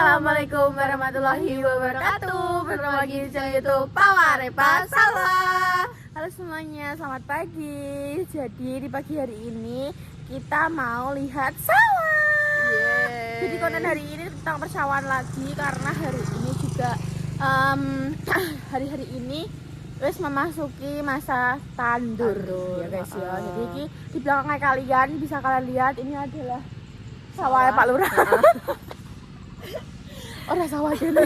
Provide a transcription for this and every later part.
Assalamualaikum warahmatullahi wabarakatuh. Bertemu lagi di channel YouTube Pawarepa Sawah. Halo semuanya, selamat pagi. Jadi di pagi hari ini kita mau lihat sawah. Jadi konten hari ini tentang persawahan lagi karena hari ini juga hari-hari ini wes memasuki masa tandur ya guys ya. Jadi di belakang kalian bisa kalian lihat ini adalah sawah Pak Lurah. Orang sawah kene.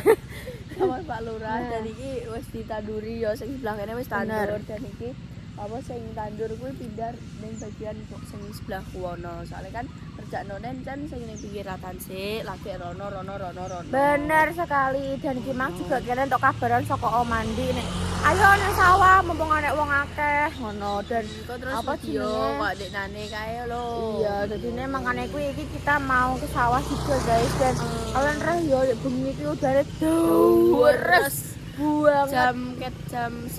Sawah Pak Lurah dan iki wis ditanduri ya sing sebelah kene wis tandur dan iki apa sing tandur kuwi pindah ning bagian sing sebelah kuwono. Soalnya kan kerjane kan sing ning pinggir ratan sik, lagi rono. Bener sekali dan Kimang juga kene entuk kabaran saka Om Mandi nek ayo nang sawah mumpung ana wong akeh ngono dan terus apa video kok deknane kae lho. Iya, jadi ini makanya iki kita mau ke sawah juga guys dan kalian reh yo bengi iki udara deres buang jam 5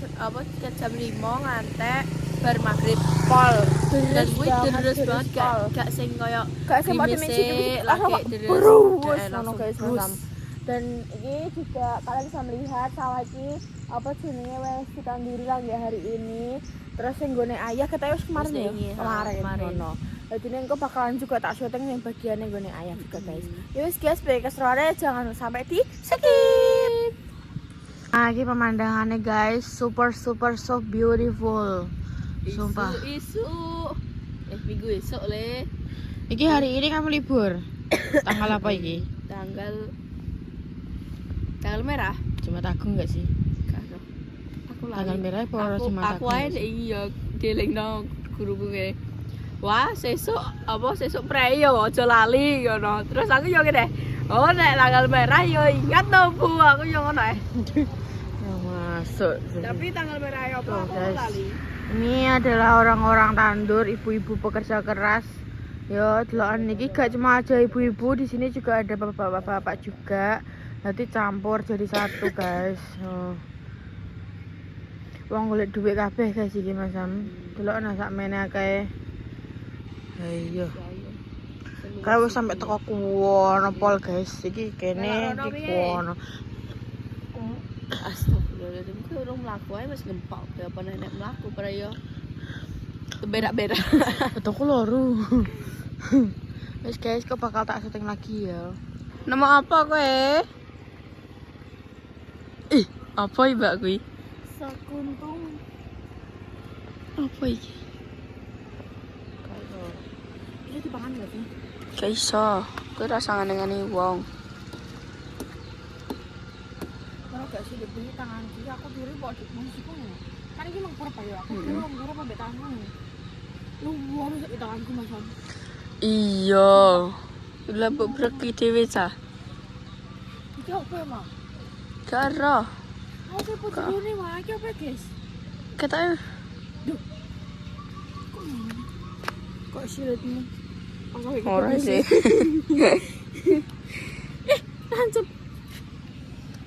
ngantek bar maghrib pol. Dan kuwi deres banget gak sing koyo gak sing pada misi lagi deres ngono guys macam. Dan ini juga kalian bisa melihat sawah iki apa jenenge wes ditanduri lagi hari ini. Terus yang gue ayah kita wis kemarin ngono. Jadi ini engko bakalan juga tak syuting yang bagian yang gue ayah juga guys. Ya wis guys, sebagai keseruannya jangan sampai di skip. Nah, ini pemandangannya guys, super so beautiful. Sumpah. Minggu esok le. Iki hari ini kamu libur. Tanggal apa iki? Tanggal merah. Jumat Agung enggak sih? Aku Tanggal merah apa Jumat Agung? Aku ae iya dilingno guruku ke. Wah, sesuk pre yo aja lali ngono. Terus aku yo ngene. Oh, nek tanggal merah yo ingat to, Bu. Aku yo ngono ae. Masuk. Tapi tanggal merah yo apa aku lali. Ini adalah orang-orang tandur, ibu-ibu pekerja keras. Yo, delokan niki gak cuma aja ibu-ibu, di sini juga ada bapak-bapak juga. Nanti campur jadi satu, guys. Wong golek duit kabeh guys iki Mas Sam. Delokan sak mene akeh. Ayo. Kalau sampai teko kuwono pol guys, iki kene iki kuwono. Astagfirullahaladzim, itu orang melaku aja masih gempal. Ya apa nenek melaku pada ya berak-berak. Betul loro. Wes guys, kok bakal tak syuting lagi ya. Nama apa kowe? Apa mbak kuwi? Sakuntung. Apa iki? Kayak ini dipangan enggak sih? Gak iso. Kowe rasa ngene-ngene wong. Kalau gak sih dibeli tangan kiri aku kiri kok di musik ngono. Kan iki mung berapa ya? Aku kiri mung berapa mbek tanganmu. Lu harus di tanganku Mas Sam. Iya. Lah bebreki dhewe cah. Iki opo emang? Karo. Oke putune wae iki opo guys? Kata Kok silitmu? ora sih. Tancep.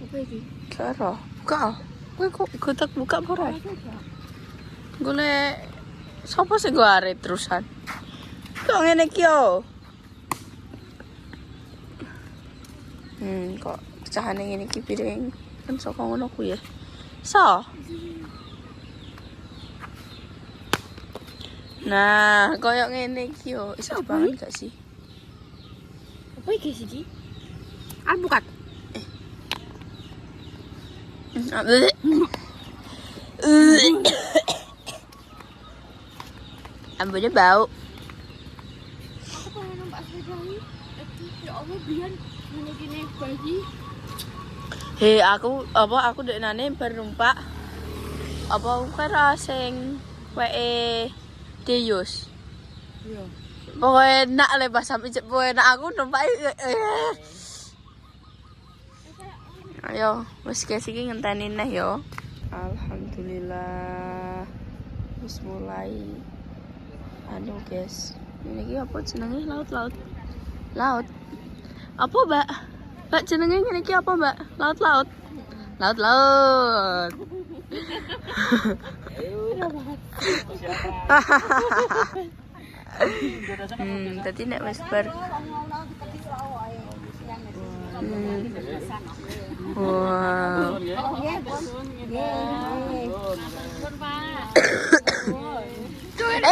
Apa iki? Karo. Buka. Kowe kok gotak buka apa ora? Golek sapa sing go arep terusan? Kok ngene iki yo? Kok pecahane ngene iki piring kan saka ngono ku ya. So. Nah, koyo ngene iki yo, iso dipangan gak sih? Apa iki sih iki? Alpukat. Ambilnya bau. Aku pengen numpak sepeda. Ya Allah biyen gini bagi. Hei, aku deknane bar numpak. Apa karo sing weke Deus. Iya. Pokoke enak le pas sampe pokoke enak aku numpak. Ayo, wis guys iki ngenteni neh yo. Alhamdulillah. Wis mulai. Anu guys. Ini iki apa jenenge laut. Apa, Mbak? Mbak jenenge ngene iki apa, Mbak? Laut. Tadi nek wis bar Wow.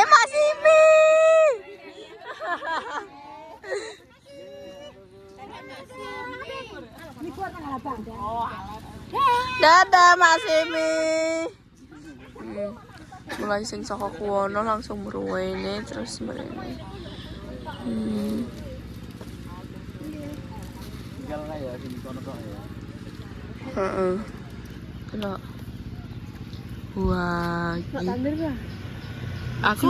Mas Simi. Dadah Mas Simi. Mulai sing saka kuwono langsung mruwene terus mrene. Heeh. Delok. Wah, Tandur lah. aku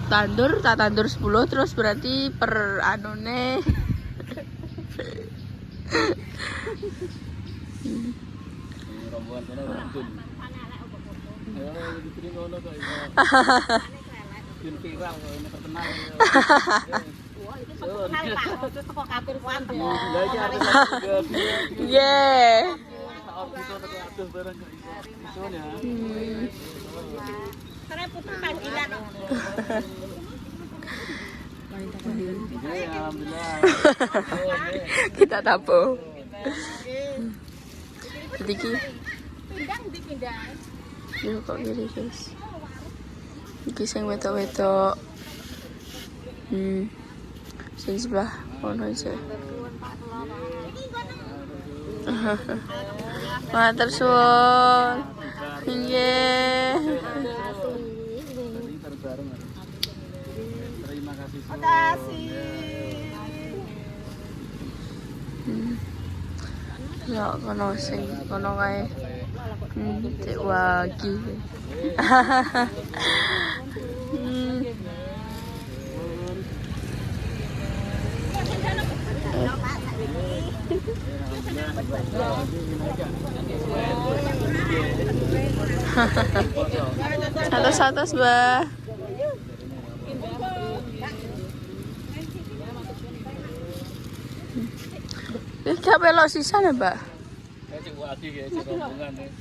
tandur 10 terus berarti per anune kita tapo. Jadi yo kok gini guys. Iki sing wedok-wedok. Sing sebelah kono aja. Matur suwun. Nggih. Terima kasih. Ya kono sing kono kae. Cek wagi. Atas-atas, Mbak. Gak belok sisa ya, Mbak?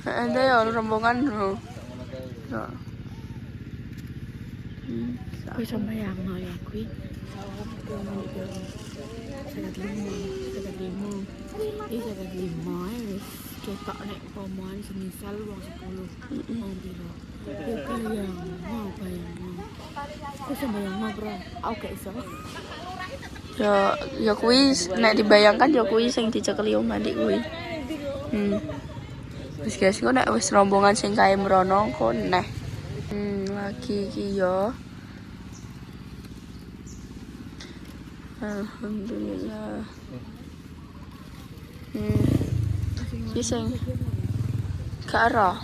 Ada ya rombongan. Aku sama yang mau ya kui. Sangat lima wis ketok nek pomoan semisal wong 10 wong piro. Ya bayang mau. Aku sembayang mau, Bro. Aku gak iso. Ya kuwi nek dibayangkan ya kuwi sing dicekeli om adik kuwi. Wis guys, kok nek wis rombongan sing kae mrono kok neh. Lagi iki ya. Alhamdulillah. Iki sing karo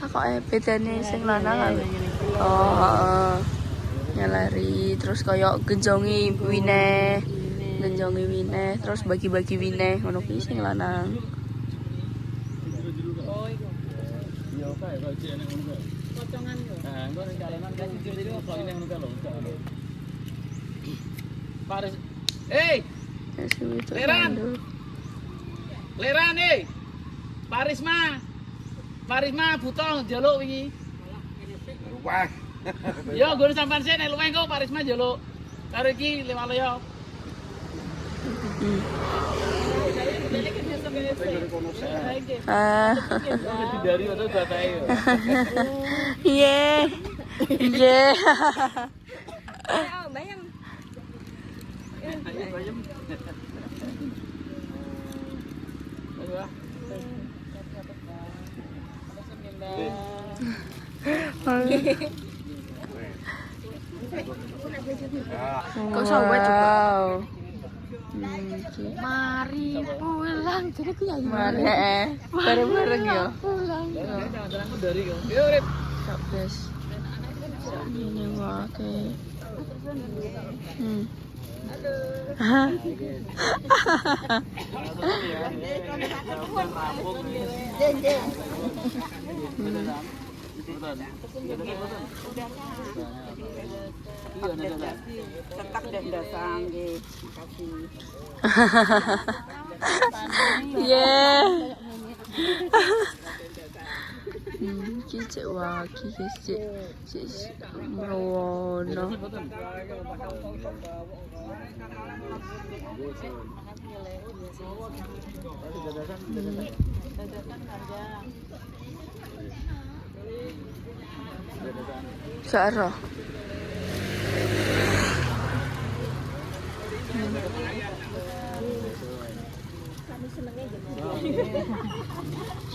takoke bedane sing lanang apa? Oh, nyalari terus kaya genjongi wine, terus bagi-bagi wine ngono kuwi sing lanang. Paris. Hey, Leran nih. Parisma butuh jaluk wingi. Wah. Yo gue sampean sih nek luwih kok Parisma jaluk. Karo iki lewat loyo. Dari atau batae yo. Iya. Iya. Bayang. Bayam. Kok sawet juga. Mari pulang. Jadi ku ya Mari bareng-bareng ya. pulang. Jalan-jalanku dari yo. Yo Rip. Sabes. Ini wae. Tetap dan datang nggih. Makasih. Yeah. Iki cek wagi guys, cek merono. Saro.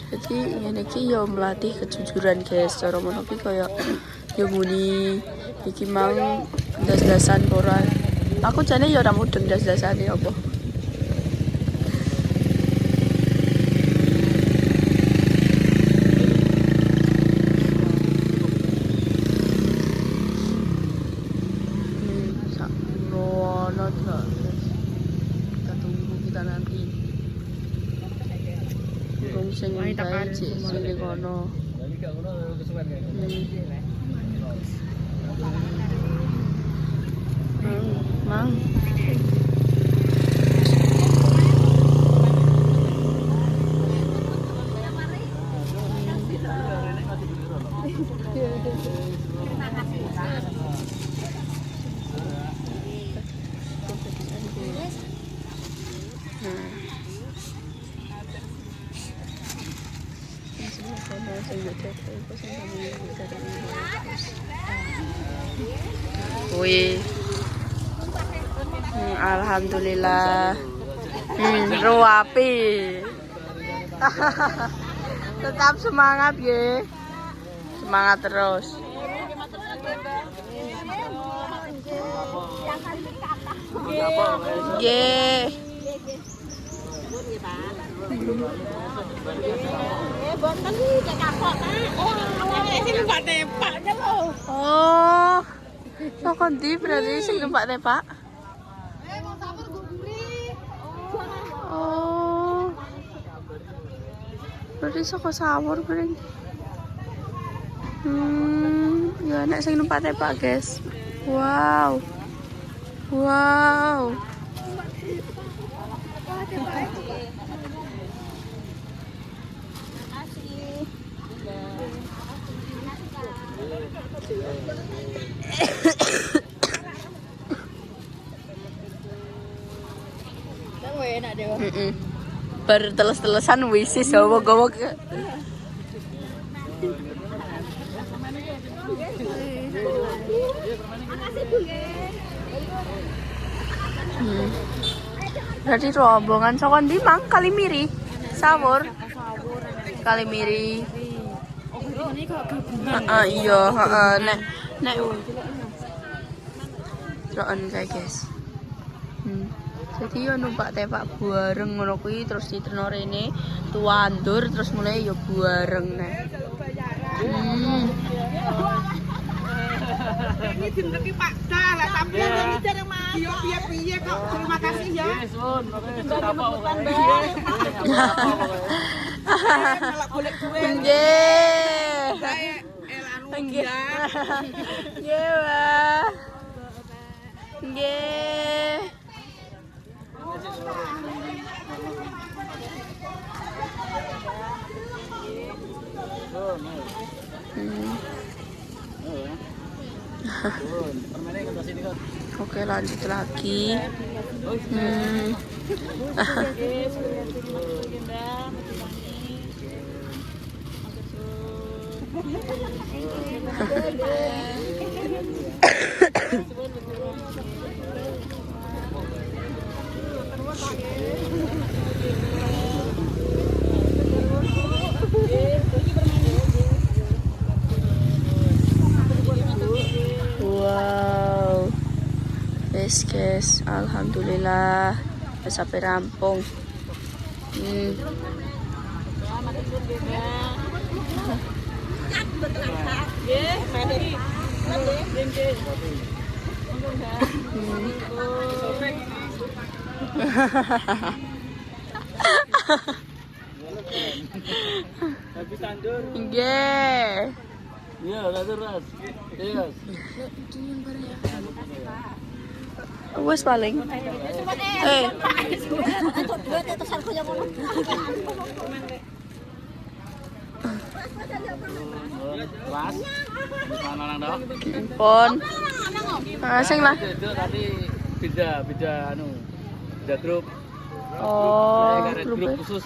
Jadi ngene iki yo melatih kejujuran guys. Cara ngono ki koyo yo muni iki mang das-dasan ora. Aku jane yo ora mudeng das-dasane apa. Kita tunggu kita nanti. Burung sing bae sing kono. Mang. Wih, alhamdulillah, ruapi, tetap semangat ya, semangat terus. Ye. Oh, so kondi berarti sing numpak tepak. Oh, berarti saka sawur berarti. Ya nek sing numpak tepak guys. Wow, wow. Berteles-telesan wisis gowo-gowo ke. Berarti rombongan saka ndi mang Kalimiri, Sawur. Kalimiri. Iya, nek roan kae guys. Jadi yo numpak tepak bareng ngono kuwi terus diterno rene tuandur terus mulai yo bareng nek. Ini dinten Pak Dah lah sampeyan ngejar Mas. Yo piye-piye kok. Terima kasih ya. Kalau golek duwe. Nggih. Nggih. Nggih, Mbak. Nggih. Oke, lanjut lagi. Wow, guys, alhamdulillah udah sampai rampung. Habis tandur. Nggih. Iya, tandur Ras. Iya. Wes paling. Kelas. Mana nang dah? Pon. Sing lah. Itu tadi beda grup. Oh, Ada grup grupnya. khusus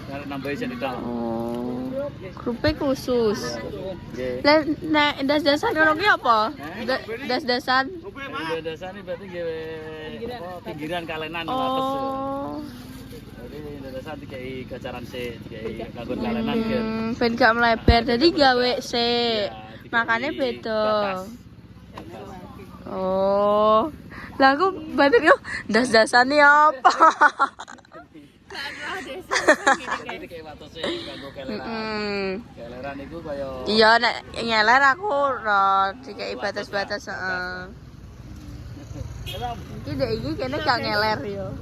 karena nambahin cerita. Oh, grupnya khusus. Nggih. Lah nek das-dasan ngono ki apa? Das-dasan. Dasarnya berarti gawe pinggiran kalenan atas. Oh. Jadi dasar dikai gacaran sih, dikai kanggo kalenan ke. Ben gak melebar, jadi gawe se. Makanya beda. Oh. Lah aku batin yo das-dasane apa? Jadi kayak watose kanggo kalenan. Kaleran iku kaya Iya nek nyeler aku ora dikai batas-batas heeh. Iki dek iki kene gak ngeler yo.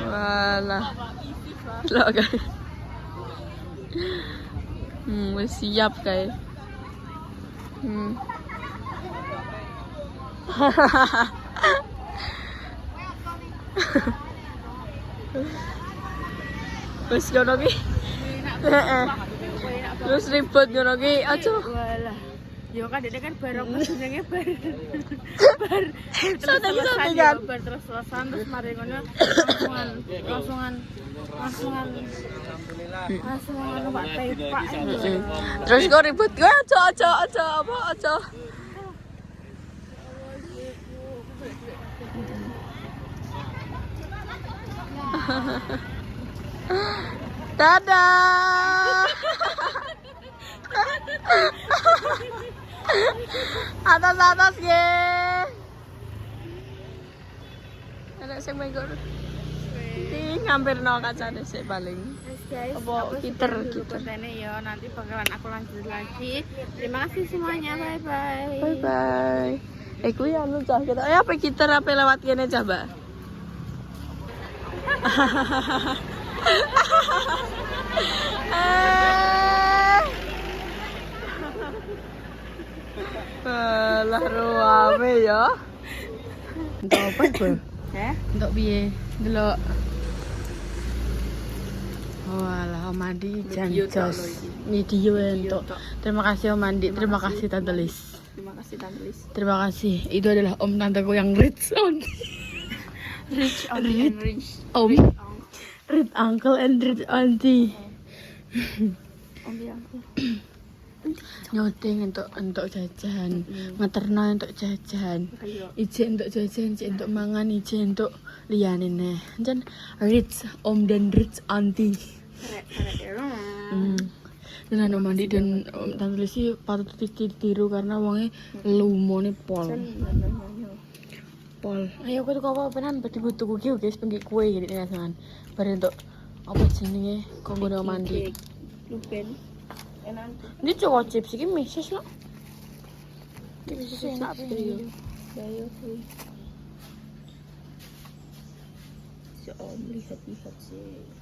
Walah. Lah kae. Wis siap kae. Wis ngono ki. Heeh. Terus ribut ngono ki aja. Walah. Yo kan dene kan bareng jenenge bar. Santai-santai kan. Bar terus selesai terus mari ngono langsungan Pak Tepak. Terus kok ribut gue aja apa aja. Dadah. Atas ye. Ada sing menggo. Iki ngampirno kacane sik paling. Guys, Apa kiter. kontennya ya nanti bakalan aku lanjut lagi. Terima kasih semuanya, bye bye. Bye bye. Kuwi anu cah kita. Apa kiter apa lewat kene cah, Mbak? Lah ruame ya. Entuk apa iku? Entuk piye? Delok. Walah, Om Andi janjos. Video entuk. Terima kasih Om Andi, terima kasih Tante Lis. Terima kasih Tante Lis. Terima kasih. Itu adalah om tanteku yang rich on. Rich and rich. Om. Rich uncle and rich auntie. Om bilang Nyoteng untuk jajan, ngeterno untuk jajan. Ije untuk jajan, ije untuk mangan, ije untuk liyane neh. Jan rich om dan rich auntie. Dan Om Andi dan Om Tante Lisi patut ditiru karena wongnya lumone pol. Pol. Ayo aku tuh apa penan berarti butuh kue guys, pergi kue gitu ya teman. Baru untuk apa jenenge kanggo Om Andi. Lupen. Enak. Ini coba chips iki meses lo. Iki meses enak Bayo. Bayo sih. Si Om lihat sih.